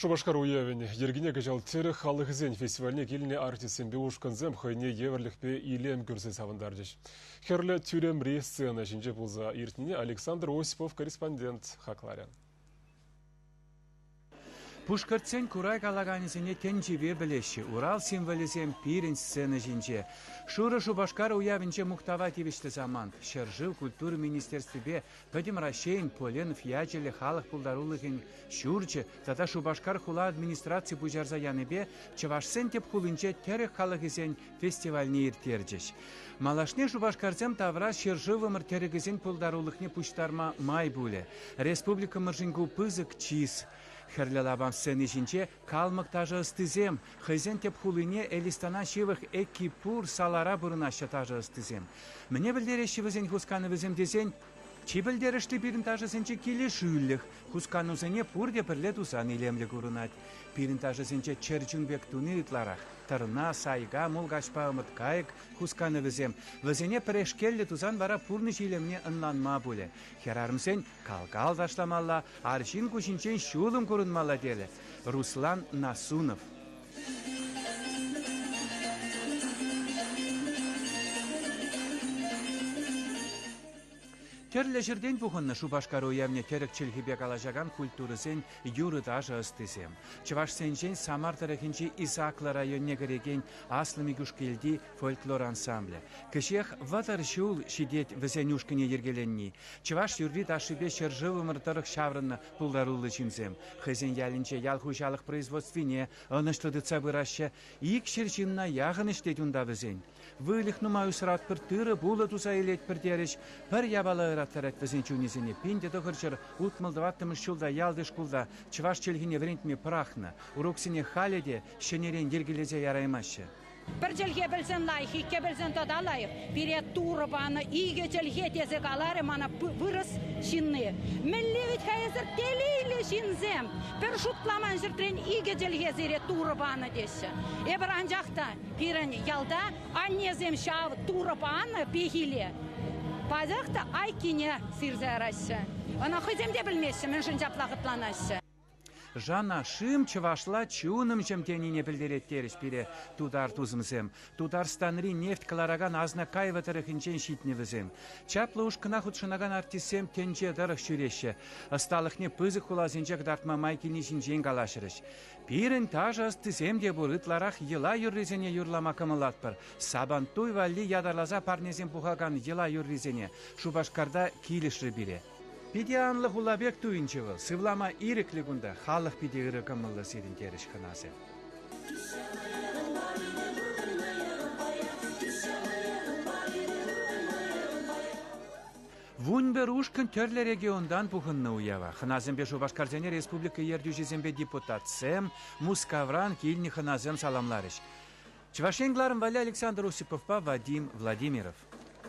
Шубашкар уявен ергене гажал тері халықызен фестиваліне келіне артисен беушканзем хайне еверлікпе илем көрсе савындардыш. Херлі тюрем сцена жинже бұлза иртіне Александр Осипов, корреспондент Хакларян. Пушкарцен курай калаганизене тенживе білеші, Урал символизем пирен сцена жинже. Шура Шубашкар уявенче мухтавативишті заман. Шержил культуры министерстве пәдім Рашейн, Поленов, Ячелі, халық пулдарулығын шурчы, тата Шубашкар хула администрации бұжарза яныбе, чавашсен теп хулынче терек халығызен фестивальне иртерджеш. Малашне Шубашкарцем тавра шерживымыр терегізен пулдарулықне пуштарма май буле. Республика мыржингу пызык чиз. Херлялабам сцены жинче калмык тажы ыстызем. Хызен теп хулыне элистана шивых экипур салара бұрынашы тажы ыстызем. Мне білдереші візен хусканы візем дезен, чи білдерешті бірін тажы сенче келе шүлліх. Хусканы зене пурде бірле тусан илемлі көрінат. Бірін тажы сенче черчунбек туны ытларах. Тарна, сайга, мулгашпа ымыт кайык хусканы візем. Візене пірешкелі тузан вара пурны жилемне ынланма бұле. Херарымсен калкал дашламалла, аршин кушинчен шулым көрінмала делі. Руслан Насунов. Терлі жерден бұғынны Шубашкар уявне терек челхибек алажаган культурызен юрытажы ыстызем. Чываш сенжен Самар тарихинчи Исаклы районне кереген аслыми күшкелді фольклор ансамблі. Кішех ватар шул шидет візенюшкіне ергеленні. Чываш юрвит ашыбе шержывы мыртырық шаврынны пулдарулы чимзем. Хызен ялінче ялхушалық производствине ыныштыды цабырашы ик шерчинна яғын іштет унда візен. Вылық нума үсірат бір тыры бұлы туза елет бір деріш, бір ябалы ыраттарат візен чунезіне пенде тұғырчыр ұтмылдываттымыз шулда ялдыш кулда чываш челгіне врентме прахны, уроксіне халеде шенерен ергелезе яраймашы. Bir jelge bilsen layık, iki bilsen tada layık. Bire turbanı, iyice jelge tezek alarım ana vırız şinni. Millevit hayızır deliyle şinzem. Bir şutlaman zirtren iyice jelge zire turbanı desin. Eber ancak da birin yalda annezem şav turbanı pehile. Bazak da aykine sirze arası. Ona hızem de bilmesin, men şıncapla gıtlanası. Жана шым чывашла чуным жемтенине білдереттеріш бире тудар тузымзем. Тударстанри нефть калараган азна кайва тарыхынчен шитневізем. Чаплы ушкына худшынаган артисем тенче дарых шүреші. Асталықне пызық хулазынчак дартма майкini жинжен галашырыш. Пирін тажы астызем де бұрытларах ела юрризене юрлама кымылатпыр. Сабантуй валли ядарлаза парнезем пухаган ела юрризене. Шубашкарда килішрі бире. Пиде анлы хулабек туинчевыл, сывлама иреклігунда халық пиде ырыкымылы седін теріш қынасы. Вунбер ушкын төрлі региондан бұғынны уява. Хыназымбе Шубашкарзене республика ердюжезембе депутат Сэм Мускавран килни хыназым саламларыш. Чвашенгларым валя Александр Осипов, Вадим Владимиров.